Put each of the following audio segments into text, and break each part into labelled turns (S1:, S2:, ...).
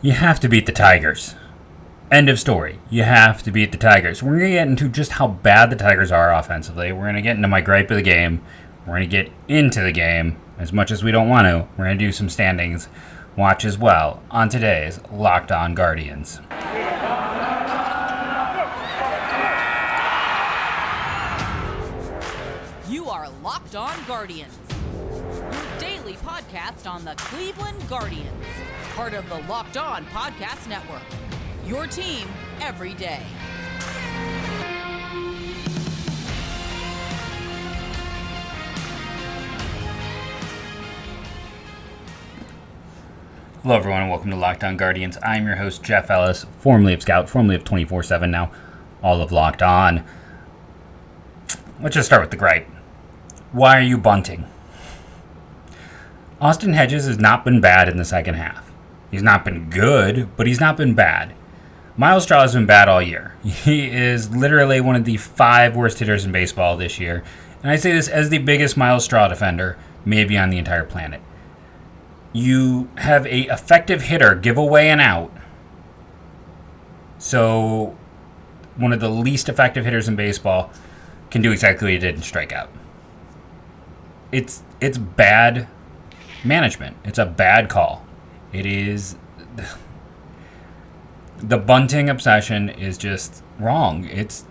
S1: You have to beat the Tigers. End of story. You have to beat the Tigers. We're going to get into just how bad the Tigers are offensively. We're going to get into my gripe of the game. We're going to get into the game as much as we don't want to. We're going to do some standings watch as well on today's Locked On Guardians.
S2: You are Locked On Guardians, your daily podcast on the Cleveland Guardians, part of the Locked On Podcast Network, your team every day.
S1: Hello everyone and welcome to Locked On Guardians. I'm your host Jeff Ellis, formerly of Scout, formerly of 24/7, now all of Locked On. Let's just start with the gripe. Why are you bunting? Austin Hedges has not been bad in the second half. He's not been good, but he's not been bad. Myles Straw has been bad all year. He is literally one of the 5 worst hitters in baseball this year. And I say this as the biggest Myles Straw defender maybe on the entire planet. You have a effective hitter give away an out. So one of the least effective hitters in baseball can do exactly what he did and strike out. It's bad management. It's a bad call. It is... The bunting obsession is just wrong. It's...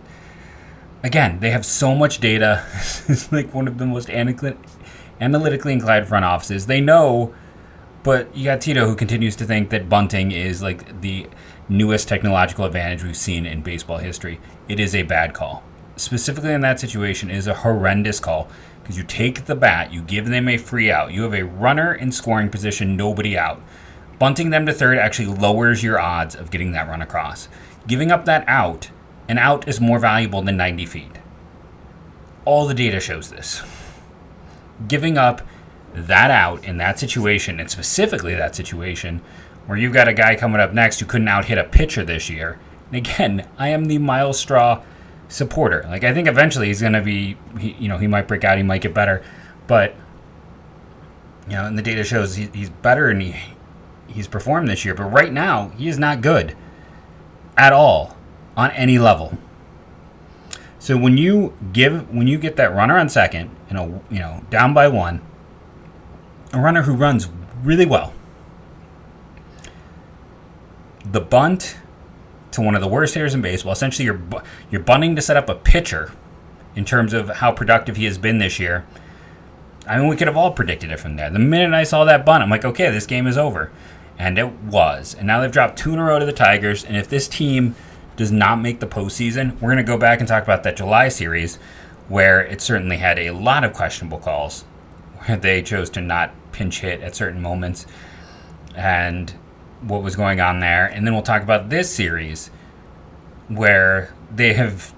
S1: Again, they have so much data. It's like one of the most analytically inclined front offices. They know... But you got Tito, who continues to think that bunting is like the newest technological advantage we've seen in baseball history. It is a bad call. Specifically in that situation, it is a horrendous call because you take the bat, you give them a free out. You have a runner in scoring position, nobody out. Bunting them to third actually lowers your odds of getting that run across. Giving up that out, an out is more valuable than 90 feet. All the data shows this. Giving up that out in that situation, and specifically that situation where you've got a guy coming up next who couldn't out hit a pitcher this year. And again, I am the Myles Straw supporter. Like, I think eventually he's going to be, he might break out, he might get better, but and the data shows he's better and he's performed this year. But right now, he is not good at all on any level. So when you get that runner on second, down by 1. A runner who runs really well. The bunt to one of the worst hitters in baseball. Essentially, you're bunting to set up a pitcher in terms of how productive he has been this year. I mean, we could have all predicted it from there. The minute I saw that bunt, I'm like, okay, this game is over. And it was. And now they've dropped 2 in a row to the Tigers. And if this team does not make the postseason, we're going to go back and talk about that July series where it certainly had a lot of questionable calls. They chose to not pinch hit at certain moments and what was going on there. And then we'll talk about this series where they have,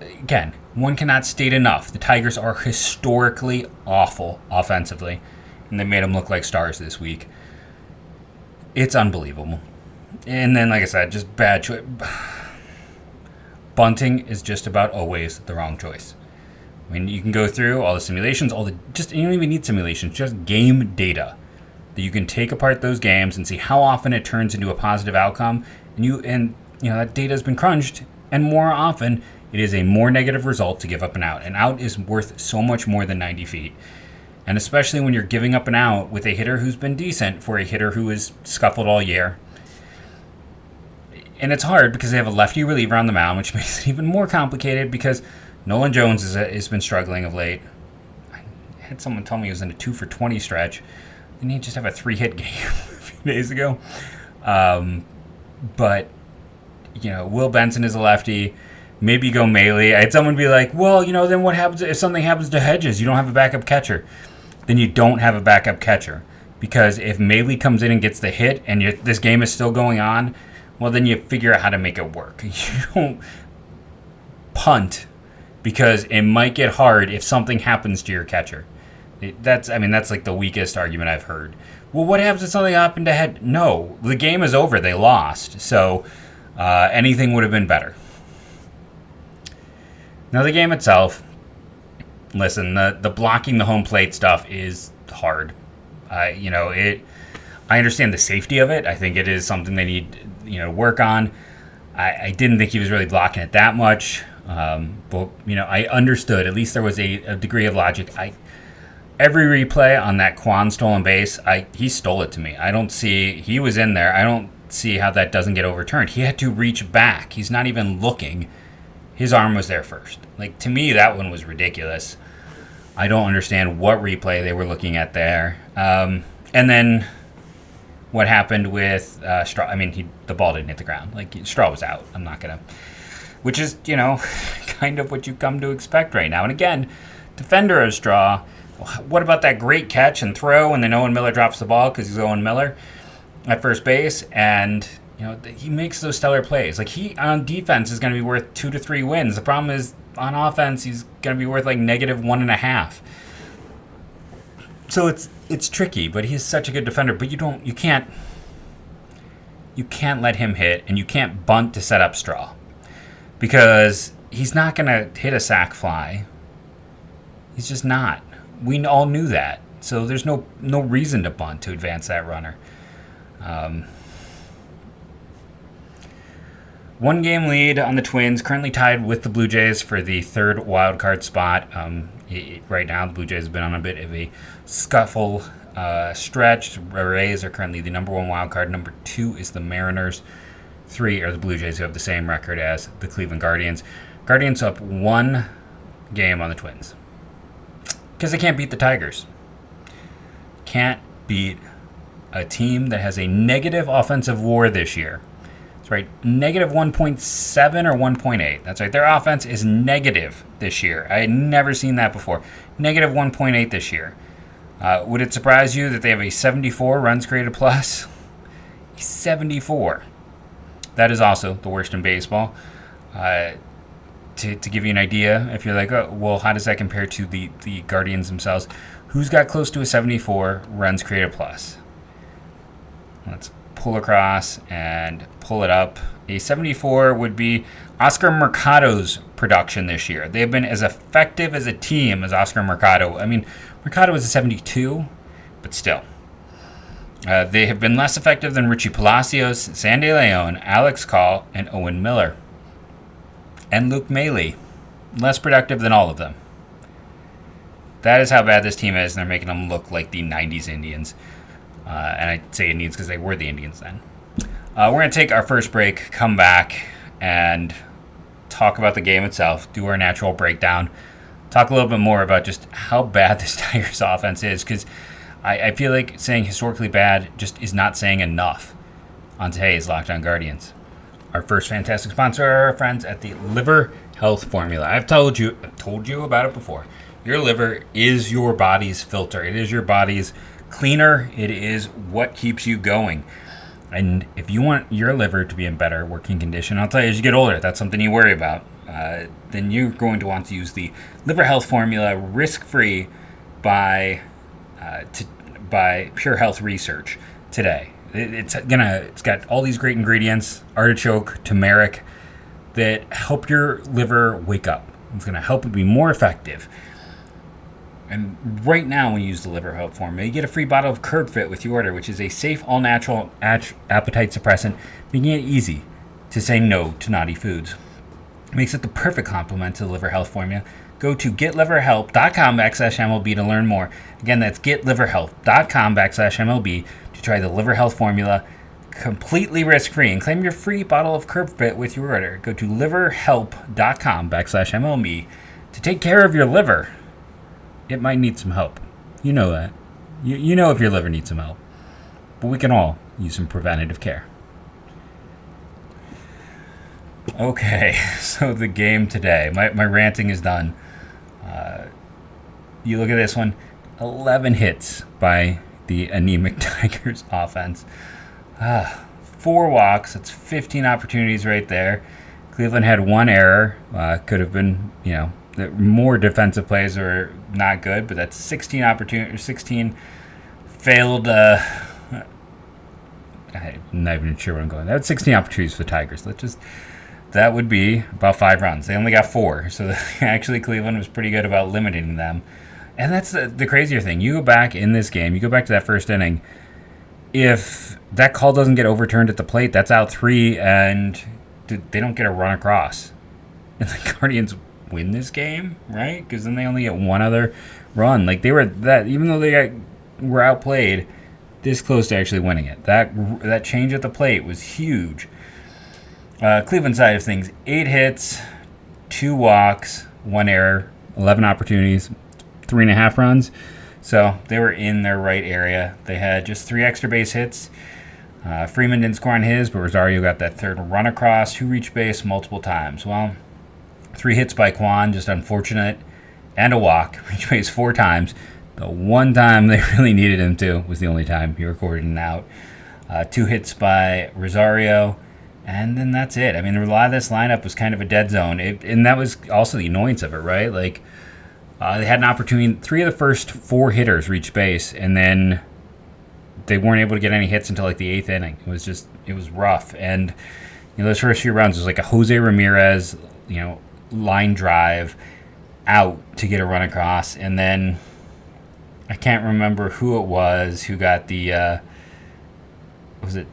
S1: again, one cannot state enough. The Tigers are historically awful offensively, and they made them look like stars this week. It's unbelievable. And then, like I said, just bad choice. Bunting is just about always the wrong choice. I mean, you can go through all the simulations, you don't even need simulations, just game data that you can take apart those games and see how often it turns into a positive outcome. And that data has been crunched, and more often it is a more negative result to give up an out. An out is worth so much more than 90 feet. And especially when you're giving up an out with a hitter who's been decent for a hitter who has scuffled all year. And it's hard because they have a lefty reliever on the mound, which makes it even more complicated because Nolan Jones has been struggling of late. I had someone tell me he was in a 2 for 20 stretch. Didn't he just have a 3-hit game a few days ago? But Will Benson is a lefty. Maybe go Melee. I had someone be like, well, then what happens if something happens to Hedges? You don't have a backup catcher. Then you don't have a backup catcher. Because if Melee comes in and gets the hit and this game is still going on, well, then you figure out how to make it work. You don't punt because it might get hard if something happens to your catcher. That's like the weakest argument I've heard. Well, what happens if something happened to Head? No, the game is over. They lost. So anything would have been better. Now, the game itself, listen, the blocking the home plate stuff is hard. I understand the safety of it. I think it is something they need, to work on. I didn't think he was really blocking it that much. But, I understood. At least there was a degree of logic. Every replay on that Kwan stolen base, he stole it to me. I don't see, he was in there. I don't see how that doesn't get overturned. He had to reach back. He's not even looking. His arm was there first. Like, to me, that one was ridiculous. I don't understand what replay they were looking at there. And then what happened with Straw. I mean, the ball didn't hit the ground. Like, Straw was out. I'm not going to. Which is, kind of what you come to expect right now. And again, defender of Straw, what about that great catch and throw and then Owen Miller drops the ball because he's Owen Miller at first base? And, he makes those stellar plays. Like, he, on defense, is going to be worth 2 to 3 wins. The problem is, on offense, he's going to be worth, like, -1.5. So it's tricky, but he's such a good defender. But you can't let him hit, and you can't bunt to set up Straw. Because he's not going to hit a sac fly. He's just not. We all knew that. So there's no reason to bunt to advance that runner. 1 game lead on the Twins, currently tied with the Blue Jays for the 3rd wild card spot. Right now, the Blue Jays have been on a bit of a scuffle stretch. The Rays are currently the number 1 wild card. Number 2 is the Mariners. 3 are the Blue Jays, who have the same record as the Cleveland Guardians. Guardians up 1 game on the Twins. Because they can't beat the Tigers. Can't beat a team that has a negative offensive WAR this year. That's right, negative 1.7 or 1.8. That's right, their offense is negative this year. I had never seen that before. Negative 1.8 this year. Would it surprise you that they have a 74 runs created plus? 74. That is also the worst in baseball. To give you an idea, if you're like, oh, well, how does that compare to the Guardians themselves? Who's got close to a 74 runs created plus? Let's pull across and pull it up. A 74 would be Oscar Mercado's production this year. They've been as effective as a team as Oscar Mercado. I mean, Mercado was a 72, but still. They have been less effective than Richie Palacios, Sandy Leon, Alex Call, and Owen Miller. And Luke Maile. Less productive than all of them. That is how bad this team is, and they're making them look like the 90s Indians. And I say Indians because they were the Indians then. We're going to take our first break, come back, and talk about the game itself, do our natural breakdown, talk a little bit more about just how bad this Tigers offense is, because I feel like saying historically bad just is not saying enough on today's Locked On Guardians. Our first fantastic sponsor are our friends at the Liver Health Formula. I've told you about it before. Your liver is your body's filter. It is your body's cleaner. It is what keeps you going. And if you want your liver to be in better working condition, I'll tell you, as you get older, that's something you worry about, then you're going to want to use the Liver Health Formula risk-free by Pure Health Research today. It's got all these great ingredients, artichoke, turmeric, that help your liver wake up. It's going to help it be more effective. And right now, when you use the Liver Health Formula, you get a free bottle of Curb Fit with your order, which is a safe, all-natural appetite suppressant, making it easy to say no to naughty foods. It makes it the perfect complement to the Liver Health Formula. Go to getliverhelp.com/MLB to learn more. Again, that's getliverhelp.com/MLB to try the Liver Health Formula completely risk-free and claim your free bottle of Curb Fit with your order. Go to liverhelp.com/MLB to take care of your liver. It might need some help. You know that. You know if your liver needs some help. But we can all use some preventative care. Okay, so the game today. My ranting is done. You look at this one. 11 hits by the anemic Tigers offense. 4 walks. That's 15 opportunities right there. Cleveland had 1 error. Could have been, more defensive plays were not good, but that's 16 opportunities, 16 failed. I'm not even sure where I'm going. That's 16 opportunities for the Tigers. That would be about 5 runs. They only got 4, so actually Cleveland was pretty good about limiting them. And that's the crazier thing. You go back in this game, you go back to that first inning, if that call doesn't get overturned at the plate, that's out 3, and they don't get a run across. And the Guardians win this game, right? Because then they only get one other run. Like, they were that, even though were outplayed, this close to actually winning it. That change at the plate was huge. Cleveland side of things, 8 hits, 2 walks, 1 error, 11 opportunities, 3.5 runs. So they were in their right area. They had just 3 extra base hits. Freeman didn't score on his, but Rosario got that third run across, who reached base multiple times. Well, 3 hits by Kwan, just unfortunate, and a walk. Reached base 4 times. The one time they really needed him to was the only time he recorded an out. 2 hits by Rosario, and then that's it. I mean, a lot of this lineup was kind of a dead zone, and that was also the annoyance of it, right? Like, they had an opportunity. 3 of the first 4 hitters reached base, and then they weren't able to get any hits until like the 8th inning. It was rough. And those first few rounds was like a Jose Ramirez, line drive out to get a run across, and then I can't remember who it was who got the was it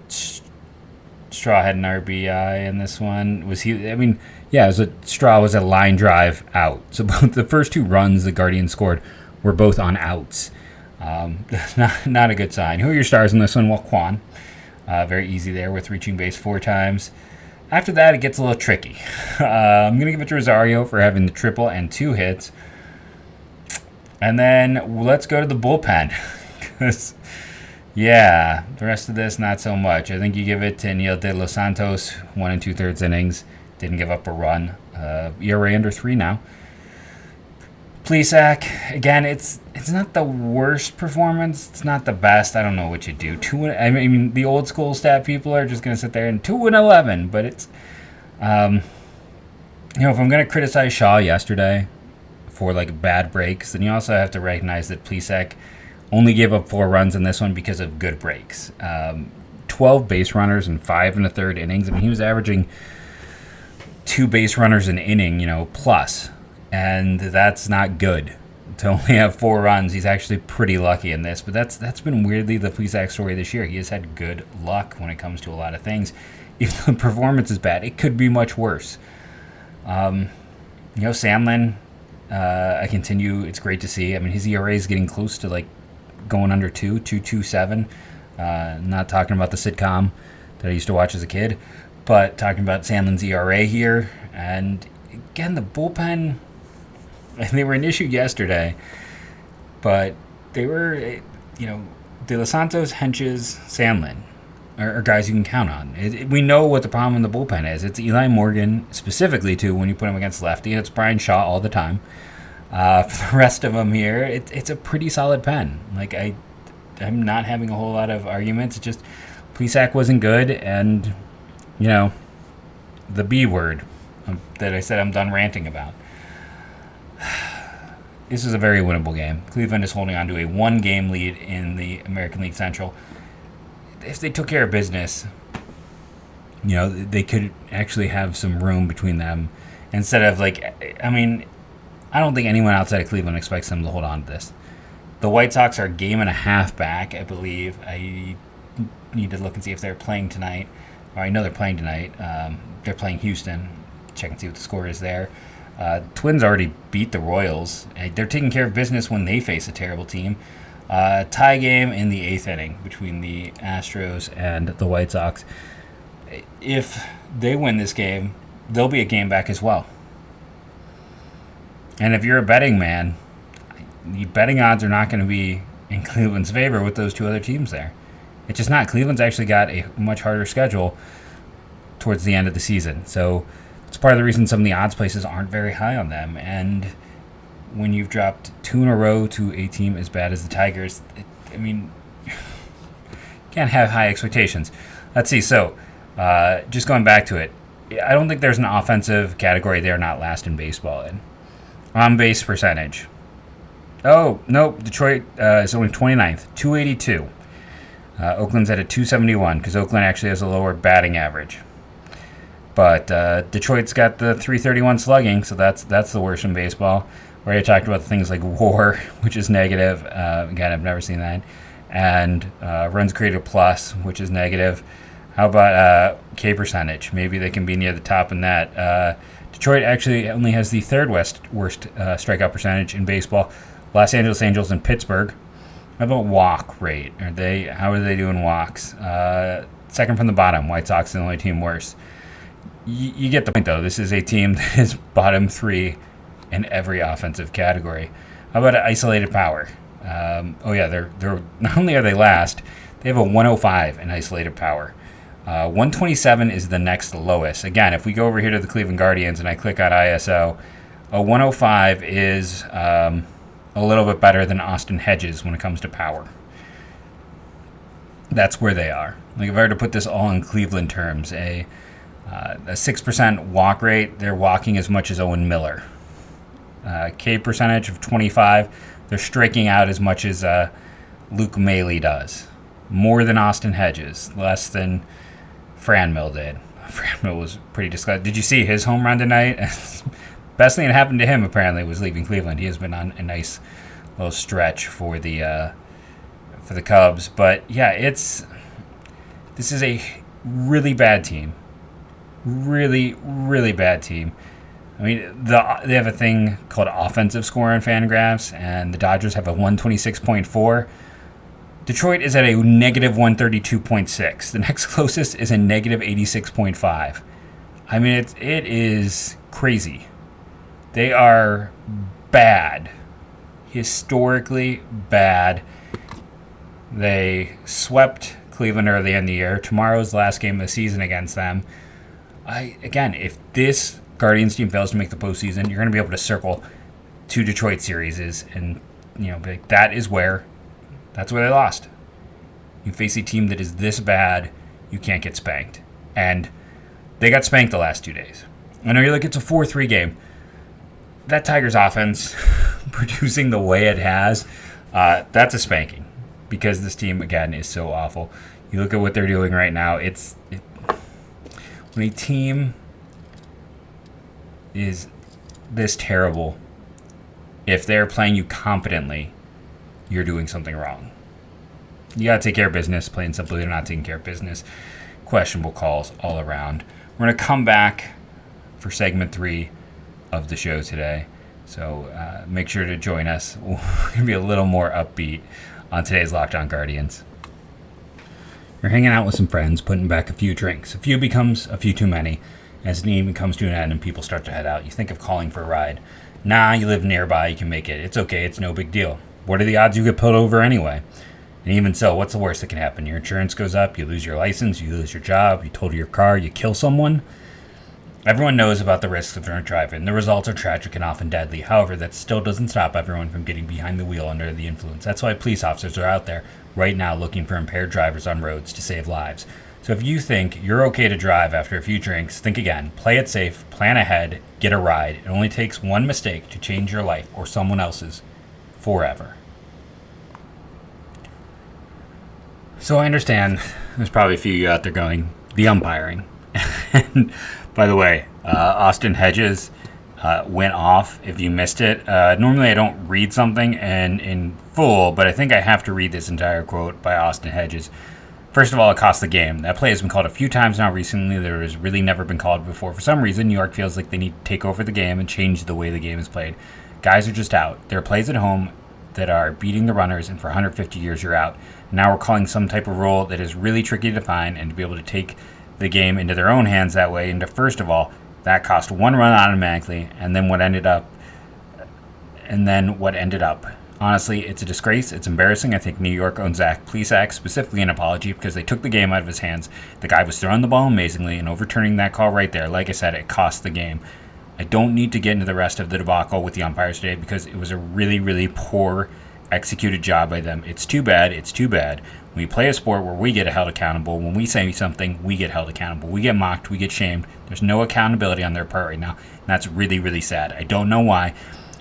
S1: Straw had an RBI in this one? Was he? I mean, yeah, Straw was a line drive out. So both the first 2 runs the Guardians scored were both on outs. Not a good sign. Who are your stars in this one? Well, Kwan. Very easy there with reaching base 4 times. After that, it gets a little tricky. I'm going to give it to Rosario for having the triple and 2 hits. And then let's go to the bullpen. Because, yeah, the rest of this, not so much. I think you give it to Neil De Los Santos, 1 2/3 innings. Didn't give up a run. ERA under 3 now. Plesac, again, it's not the worst performance. It's not the best. I don't know what you do. I mean, the old school stat people are just going to sit there and 2-11. But it's, if I'm going to criticize Shaw yesterday for like bad breaks, then you also have to recognize that Plesac only gave up 4 runs in this one because of good breaks. 12 base runners in 5 1/3 innings. I mean, he was averaging 2 base runners an inning, plus. And that's not good. To only have 4 runs, he's actually pretty lucky in this. But that's been weirdly the Plesac story this year. He has had good luck when it comes to a lot of things. Even though the performance is bad, it could be much worse. Sandlin, I continue. It's great to see. I mean, his ERA is getting close to like going under 2.27. Not talking about the sitcom that I used to watch as a kid, but talking about Sandlin's ERA here. And again, the bullpen. And they were an issue yesterday, but they were, De Los Santos, Hedges, Sandlin are guys you can count on. We know what the problem in the bullpen is. It's Eli Morgan specifically, too, when you put him against lefty. It's Brian Shaw all the time. For the rest of them here, it's a pretty solid pen. Like, I'm not having a whole lot of arguments. It's just Plesac wasn't good, and, the B word that I said I'm done ranting about. This is a very winnable game. Cleveland is holding on to a 1-game lead in the American League Central. If they took care of business, they could actually have some room between them. Instead of I don't think anyone outside of Cleveland expects them to hold on to this. The White Sox are a game and a half back, I believe. I need to look and see if they're playing tonight. Or I know they're playing tonight. They're playing Houston. Check and see what the score is there. Twins already beat the Royals. They're taking care of business when they face a terrible team. Tie game in the 8th inning between the Astros and the White Sox. If they win this game, they'll be a game back as well. And if you're a betting man, the betting odds are not going to be in Cleveland's favor with those 2 other teams there. It's just not. Cleveland's actually got a much harder schedule towards the end of the season. So it's part of the reason some of the odds places aren't very high on them. And when you've dropped 2 in a row to a team as bad as the Tigers, can't have high expectations. Let's see. So just going back to it, I don't think there's an offensive category they're not last in baseball in. On base percentage. Oh, no. Detroit is only 29th, 282. Oakland's at a 271 because Oakland actually has a lower batting average. But Detroit's got the 331 slugging, so that's the worst in baseball. We already talked about things like WAR, which is negative. Again, I've never seen that. and runs created plus, which is negative. How about K percentage? Maybe they can be near the top in that. Detroit actually only has the third worst strikeout percentage in baseball. Los Angeles Angels and Pittsburgh. How about walk rate? How are they doing walks? Second from the bottom. White Sox are the only team worse. You get the point, though. This is a team that is bottom 3 in every offensive category. How about isolated power? They're not only are they last, they have a 105 in isolated power. 127 is the next lowest. Again, if we go over here to the Cleveland Guardians and I click on ISO, a 105 is a little bit better than Austin Hedges when it comes to power. That's where they are. Like, if I were to put this all in Cleveland terms, a 6% walk rate, they're walking as much as Owen Miller. K percentage of 25, they're striking out as much as Luke Maile does. More than Austin Hedges, less than Franmil did. Franmil was pretty disgusting. Did you see his home run tonight? Best thing that happened to him, apparently, was leaving Cleveland. He has been on a nice little stretch for the Cubs. But, yeah, this is a really bad team. Really, really bad team. I mean, they have a thing called offensive score on Fangraphs, and the Dodgers have a 126.4. Detroit is at a negative 132.6. The next closest is a negative 86.5. I mean, it is crazy. They are bad. Historically bad. They swept Cleveland early in the year. Tomorrow's the last game of the season against them. Again, if this Guardians team fails to make the postseason, you're going to be able to circle 2 Detroit series, and be like, that's where they lost. You face a team that is this bad, you can't get spanked. And they got spanked the last 2 days. I know you're like, it's a 4-3 game. That Tigers offense producing the way it has, that's a spanking. Because this team, again, is so awful. You look at what they're doing right now, when a team is this terrible, if they're playing you competently, you're doing something wrong. You got to take care of business. Plain simply, they're not taking care of business. Questionable calls all around. We're going to come back for segment 3 of the show today. So make sure to join us. We're going to be a little more upbeat on today's Locked On Guardians. You're hanging out with some friends, putting back a few drinks. A few becomes a few too many. As an evening comes to an end and people start to head out, you think of calling for a ride. Nah, you live nearby, you can make it. It's okay, it's no big deal. What are the odds you get pulled over anyway? And even so, what's the worst that can happen? Your insurance goes up, you lose your license, you lose your job, you total your car, you kill someone? Everyone knows about the risks of drunk driving. The results are tragic and often deadly. However, that still doesn't stop everyone from getting behind the wheel under the influence. That's why police officers are out there right now looking for impaired drivers on roads to save lives. So if you think you're okay to drive after a few drinks, think again. Play it safe, plan ahead, get a ride. It only takes one mistake to change your life or someone else's forever. So I understand there's probably a few of you out there going, the umpiring. And by the way, Austin Hedges went off if you missed it. Normally I don't read something in full, but I think I have to read this entire quote by Austin Hedges. First of all, it cost the game. That play has been called a few times now recently. There has really never been called before. For some reason, New York feels like they need to take over the game and change the way the game is played. Guys are just out. There are plays at home that are beating the runners, and for 150 years you're out. And now we're calling some type of rule that is really tricky to define and to be able to take the game into their own hands that way. And first of all, that cost one run automatically, and then what ended up. Honestly, it's a disgrace. It's embarrassing. I think New York owes Zach Plesac specifically an apology because they took the game out of his hands. The guy was throwing the ball amazingly, and overturning that call right there, like I said, it cost the game. I don't need to get into the rest of the debacle with the umpires today because it was a really, really poor executed job by them. It's too bad. It's too bad. We play a sport where we get held accountable. When we say something, we get held accountable. We get mocked. We get shamed. There's no accountability on their part right now, and that's really, really sad. I don't know why.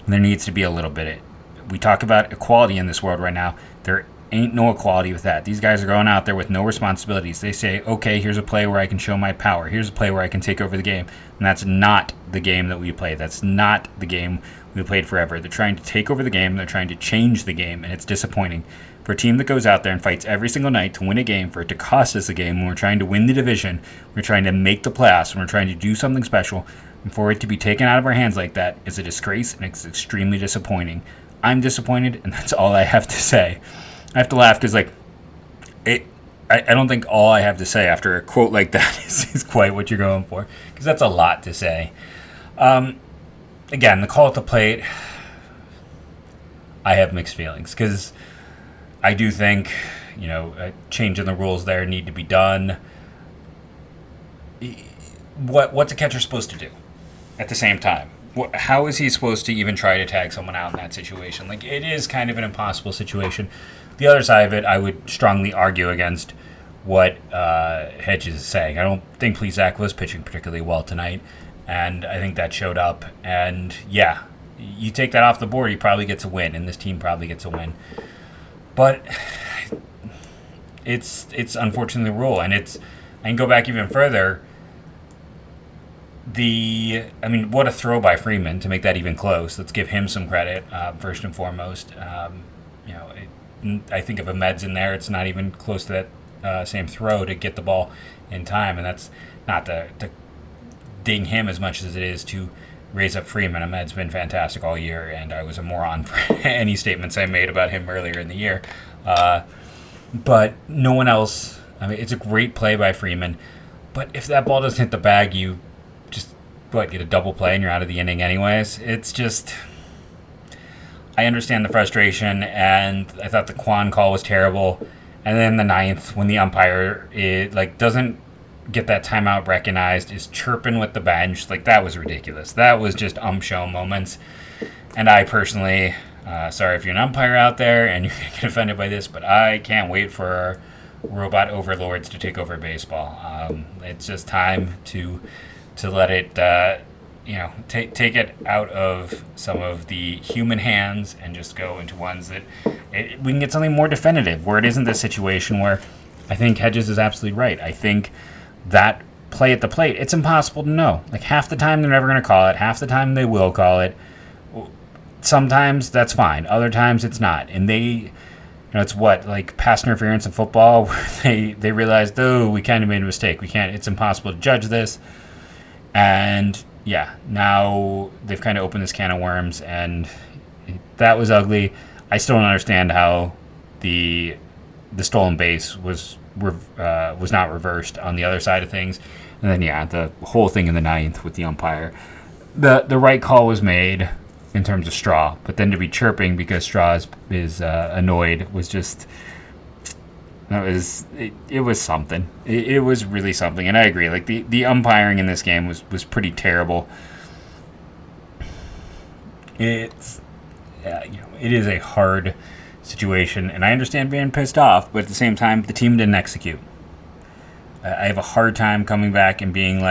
S1: There needs to be a little bit. We talk about equality in this world right now. There ain't no equality with that. These guys are going out there with no responsibilities. They say, okay, here's a play where I can show my power. Here's a play where I can take over the game. And that's not the game that we play. That's not the game we played forever. They're trying to take over the game. They're trying to change the game, and it's disappointing. For a team that goes out there and fights every single night to win a game, for it to cost us a game when we're trying to win the division, we're trying to make the playoffs, and we're trying to do something special, and for it to be taken out of our hands like that is a disgrace, and it's extremely disappointing. I'm disappointed, and that's all I have to say. I have to laugh because, I don't think all I have to say after a quote like that is quite what you're going for, because that's a lot to say. Again, the call at the plate, I have mixed feelings, because I do think, a change in the rules there need to be done. What's a catcher supposed to do at the same time? How is he supposed to even try to tag someone out in that situation? It is kind of an impossible situation. The other side of it, I would strongly argue against what Hedges is saying. I don't think Plesac was pitching particularly well tonight, and I think that showed up. And yeah, you take that off the board, he probably gets a win, and this team probably gets a win. But it's unfortunately the rule, and I can go back even further. What a throw by Freeman to make that even close. Let's give him some credit, first and foremost. I think if a Meds in there, it's not even close to that same throw to get the ball in time, and that's not to ding him as much as it is to raise up Freeman. Ahmed's been fantastic all year, and I was a moron for any statements I made about him earlier in the year. But no one else. It's a great play by Freeman, but if that ball doesn't hit the bag, you just get a double play and you're out of the inning anyways. It's just, I understand the frustration, and I thought the Kwan call was terrible. And then the ninth, when the umpire doesn't get that timeout recognized, is chirping with the bench, that was ridiculous. That was just show moments. And I personally, sorry if you're an umpire out there and you're going to get offended by this, but I can't wait for robot overlords to take over baseball. It's just time to let it, take it out of some of the human hands and just go into ones that we can get something more definitive, where it isn't this situation where I think Hedges is absolutely right. I think that play at the plate, it's impossible to know. Half the time they're never going to call it. Half the time they will call it. Sometimes that's fine. Other times it's not. And it's pass interference in football, where they realized, we kind of made a mistake. It's impossible to judge this. And yeah, now they've kind of opened this can of worms, and that was ugly. I still don't understand how the stolen base was not reversed on the other side of things. And then the whole thing in the ninth with the umpire, the right call was made in terms of Straw, but then to be chirping because Straw is annoyed was just, it was something. It was really something, and I agree. The umpiring in this game was pretty terrible. It is a hard situation, and I understand being pissed off, but at the same time, the team didn't execute. I have a hard time coming back and being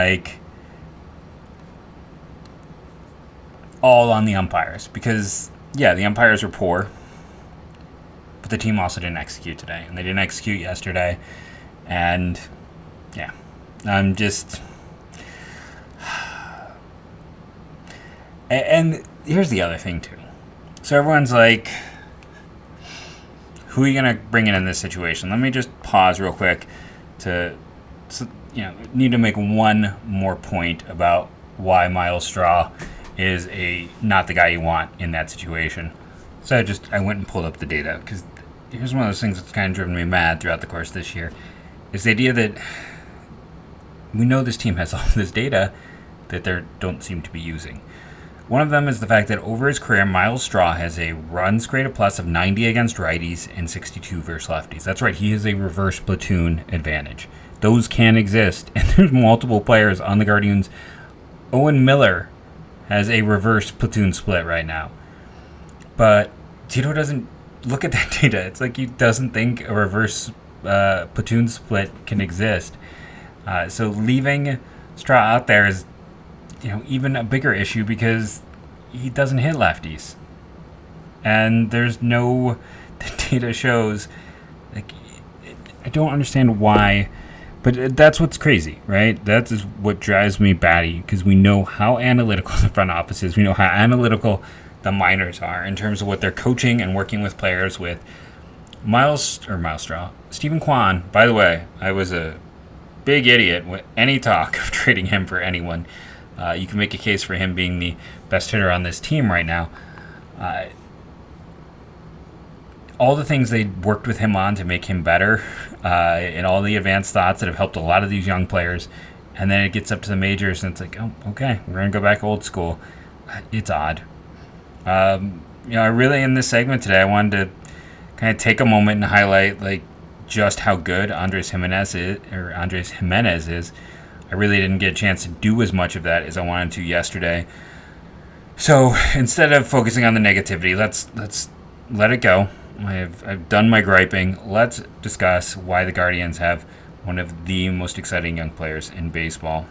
S1: all on the umpires, because the umpires were poor, but the team also didn't execute today, and they didn't execute yesterday, and I'm just, and here's the other thing too. So everyone's who are you gonna bring in this situation? Let me just pause real quick need to make one more point about why Myles Straw is not the guy you want in that situation. So I went and pulled up the data, because here's one of those things that's kind of driven me mad throughout the course of this year, is the idea that we know this team has all this data that they don't seem to be using. One of them is the fact that over his career, Myles Straw has a runs created plus of 90 against righties and 62 versus lefties. That's right, he has a reverse platoon advantage. Those can exist, and there's multiple players on the Guardians. Owen Miller has a reverse platoon split right now. But Tito doesn't look at that data. It's he doesn't think a reverse platoon split can exist. So leaving Straw out there is, even a bigger issue, because he doesn't hit lefties. And the data shows, I don't understand why. But that's what's crazy, right? That is what drives me batty, because we know how analytical the front office is. We know how analytical the minors are in terms of what they're coaching and working with players with. Myles Straw. Stephen Kwan, by the way, I was a big idiot with any talk of trading him for anyone. You can make a case for him being the best hitter on this team right now. All the things they worked with him on to make him better, and all the advanced thoughts that have helped a lot of these young players, and then it gets up to the majors and it's like, oh, okay, we're going to go back old school. It's odd. I really, in this segment today, I wanted to kind of take a moment and highlight like just how good Andres Gimenez is. I really didn't get a chance to do as much of that as I wanted to yesterday. So instead of focusing on the negativity, let's let it go. I've done my griping. Let's discuss why the Guardians have one of the most exciting young players in baseball.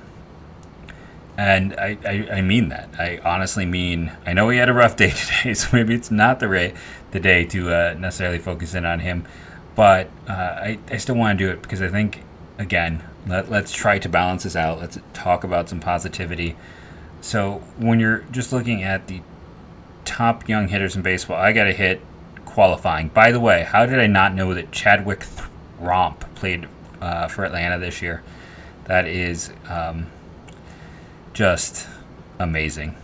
S1: And I mean that. I honestly mean, I know he had a rough day today, so maybe it's not the day to necessarily focus in on him. But I still want to do it because I think, again, let's try to balance this out. Let's talk about some positivity. So when you're just looking at the top young hitters in baseball, I got to hit qualifying. By the way, how did I not know that Chadwick Romp played for Atlanta this year? That is just amazing.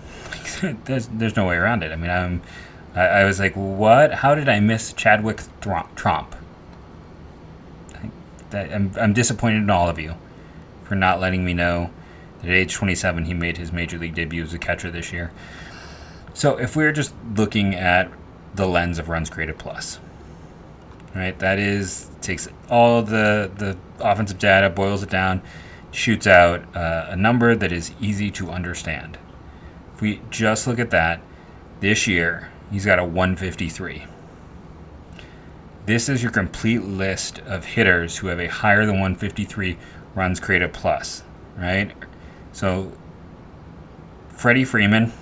S1: There's no way around it. I mean, I was like, what? How did I miss Chadwick Tromp? I'm disappointed in all of you for not letting me know that at age 27 he made his major league debut as a catcher this year. So if we're just looking at the lens of runs created plus, right? That takes all the offensive data, boils it down, shoots out a number that is easy to understand. If we just look at that, this year he's got a 153. This is your complete list of hitters who have a higher than 153 runs created plus, right? So Freddie Freeman,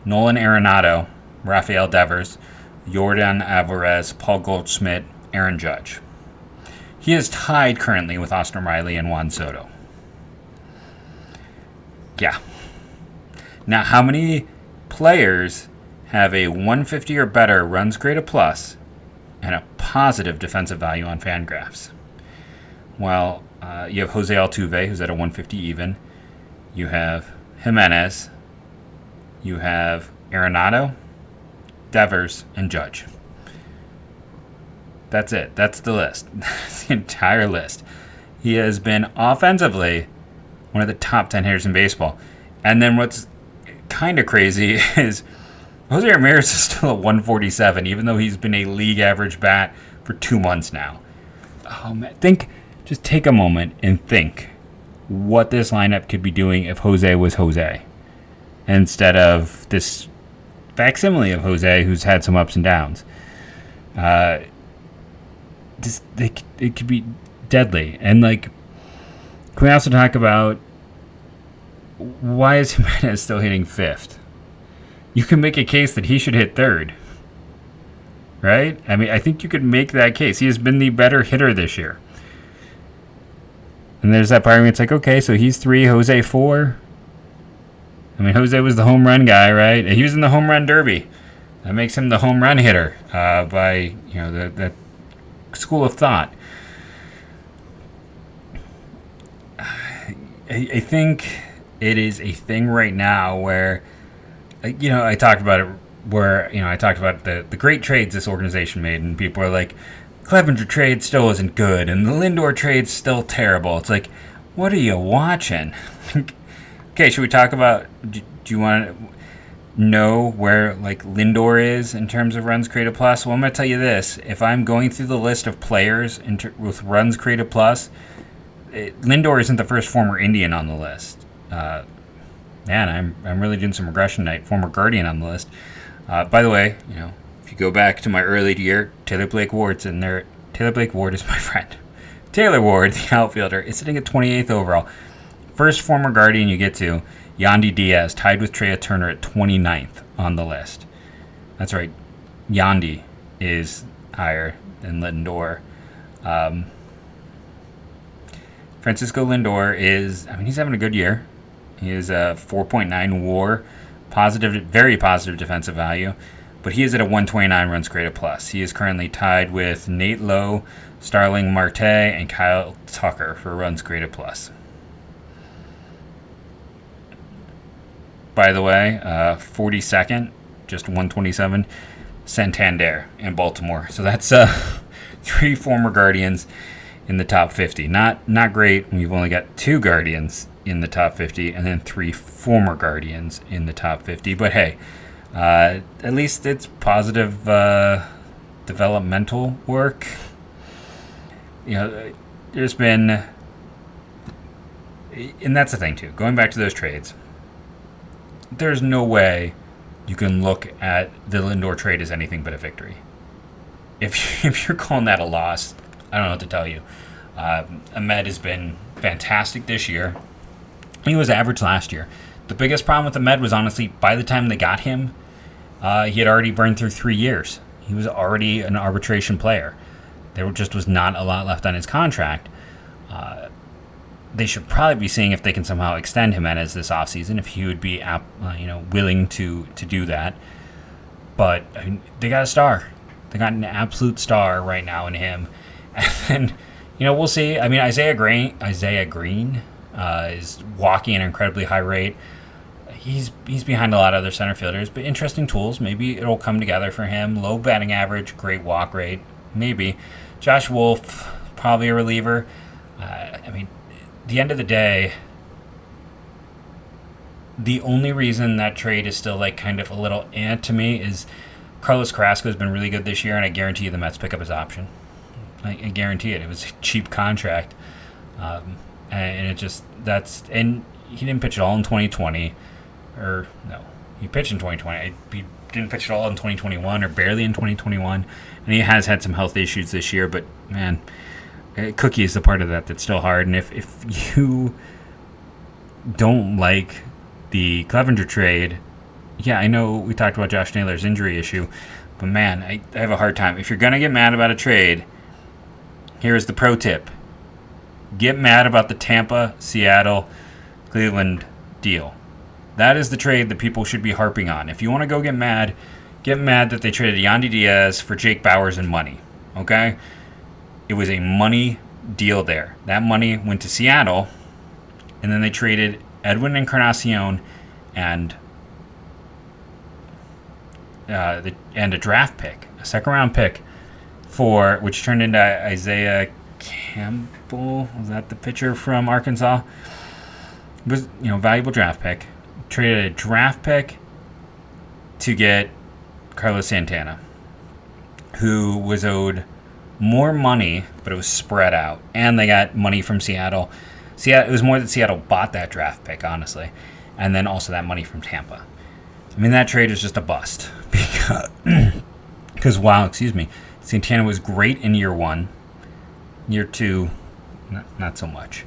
S1: Nolan Arenado, Rafael Devers, Jordan Alvarez, Paul Goldschmidt, Aaron Judge. He is tied currently with Austin Riley and Juan Soto. Yeah. Now, how many players have a 150 or better runs created plus and a positive defensive value on Fangraphs? Well, you have Jose Altuve, who's at a 150 even. You have Gimenez. You have Arenado, Devers, and Judge. That's it. That's the list. That's the entire list. He has been offensively one of the top 10 hitters in baseball. And then what's kind of crazy is Jose Ramirez is still at 147, even though he's been a league average bat for 2 months now. Oh man, just take a moment and think what this lineup could be doing if Jose was Jose, instead of this facsimile of Jose who's had some ups and downs. It could be deadly. And like, can we also talk about why is Gimenez still hitting fifth? You can make a case that he should hit third, right? I mean, I think you could make that case. He has been the better hitter this year. And there's that part where it's like, okay, so he's 3, Jose 4. I mean, Jose was the home run guy, right? He was in the home run derby. That makes him the home run hitter by that school of thought. I think it is a thing right now where, I talked about it where, I talked about the great trades this organization made, and people are like, Clevenger trade still isn't good, and the Lindor trade's still terrible. It's like, what are you watching? Okay, should we talk about, do you want to know where like Lindor is in terms of runs created plus? Well, I'm going to tell you this. If I'm going through the list of players with runs created plus, Lindor isn't the first former Indian on the list. Man, I'm really doing some regression night. Former Guardian on the list. By the way, if you go back to my early year, Taylor Blake Ward's in there. Taylor Blake Ward is my friend. Taylor Ward, the outfielder, is sitting at 28th overall. First former Guardian you get to, Yandy Diaz, tied with Trea Turner at 29th on the list. That's right. Yandy is higher than Lindor. Francisco Lindor he's having a good year. He is a 4.9 WAR, very positive defensive value, but he is at a 129 runs created plus. He is currently tied with Nate Lowe, Starling Marte, and Kyle Tucker for runs created plus. By the way, 42nd, just 127, Santander in Baltimore. So that's 3 former Guardians in the top 50. Not great. We've only got 2 Guardians in the top 50 and then 3 former Guardians in the top 50. But hey, at least it's positive developmental work. There's been, and that's the thing too, going back to those trades, there's no way you can look at the Lindor trade as anything but a victory. If you're calling that a loss, I don't know what to tell you. Ahmed has been fantastic this year. He was average last year. The biggest problem with Ahmed was honestly, by the time they got him, he had already burned through 3 years. He was already an arbitration player. There just was not a lot left on his contract. They should probably be seeing if they can somehow extend Gimenez this offseason, if he would be willing to do that. But they got a star. They got an absolute star right now in him. And we'll see. Isaiah Green is walking at an incredibly high rate. He's behind a lot of other center fielders, but interesting tools. Maybe it'll come together for him. Low batting average, great walk rate. Maybe. Josh Wolf, probably a reliever. The end of the day, the only reason that trade is still kind of a little to me is Carlos Carrasco has been really good this year, and I guarantee you the Mets pick up his option. I guarantee it. It was a cheap contract, and it just and he didn't pitch at all in 2020, or no, he pitched in 2020. He didn't pitch at all in 2021, or barely in 2021, and he has had some health issues this year. But man, Cookie is the part of that that's still hard. And if you don't like the Clevenger trade, yeah, I know we talked about Josh Naylor's injury issue, but man, I have a hard time. If you're gonna get mad about a trade, here's the pro tip: get mad about the Tampa, Seattle, Cleveland deal. That is the trade that people should be harping on. If you want to go get mad that they traded Yandy Diaz for Jake Bauers and money. Okay? It was a money deal there. That money went to Seattle, and then they traded Edwin Encarnacion and a draft pick, a second-round pick, which turned into Isaiah Campbell. Was that the pitcher from Arkansas? It was valuable draft pick. Traded a draft pick to get Carlos Santana, who was owed more money, but it was spread out. And they got money from Seattle. It was more that Seattle bought that draft pick, honestly. And then also that money from Tampa. That trade is just a bust. Because while, Santana was great in year 1, year 2, not so much.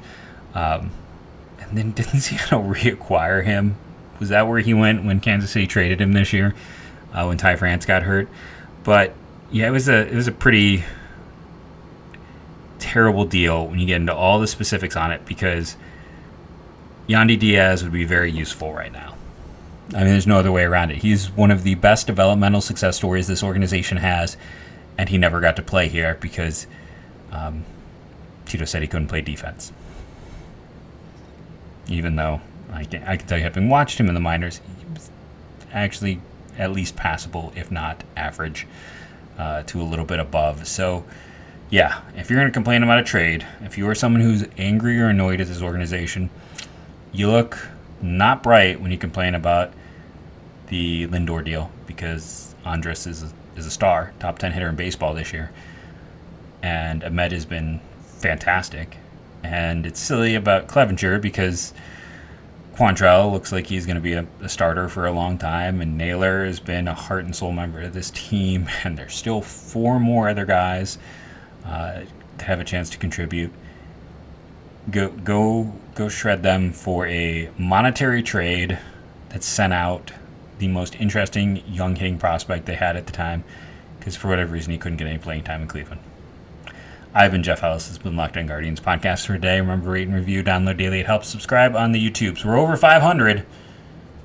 S1: And then didn't Seattle reacquire him? Was that where he went when Kansas City traded him this year? When Ty France got hurt? But yeah, it was a pretty terrible deal when you get into all the specifics on it, because Yandy Diaz would be very useful right now. There's no other way around it. He's one of the best developmental success stories this organization has, and he never got to play here because Tito said he couldn't play defense. Even though I can tell you, having watched him in the minors, he was actually at least passable, if not average, to a little bit above. So, yeah, if you're going to complain about a trade, if you are someone who's angry or annoyed at this organization, you look not bright when you complain about the Lindor deal, because Andres is a star, top 10 hitter in baseball this year, and Ahmed has been fantastic. And it's silly about Clevenger because Quantrell looks like he's going to be a starter for a long time, and Naylor has been a heart and soul member of this team, and there's still 4 more other guys that have a chance to contribute. Go shred them for a monetary trade that sent out the most interesting young hitting prospect they had at the time, because for whatever reason he couldn't get any playing time in Cleveland. I've been Jeff Ellis. This has been Locked On Guardians podcast for today. Remember, rate and review, download daily. It helps. Subscribe on the YouTubes. We're over 500.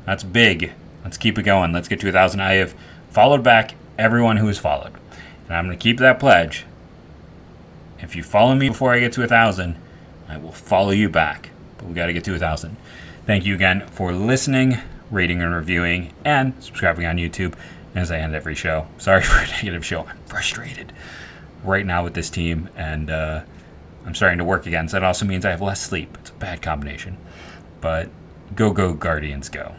S1: That's big. Let's keep it going. Let's get to 1,000. I have followed back everyone who has followed. And I'm going to keep that pledge. If you follow me before I get to 1,000, I will follow you back. But we got to get to 1,000. Thank you again for listening, rating and reviewing, and subscribing on YouTube. As I end every show. Sorry for a negative show. I'm frustrated right now with this team, and I'm starting to work again. So that also means I have less sleep. It's a bad combination. But go Guardians, go.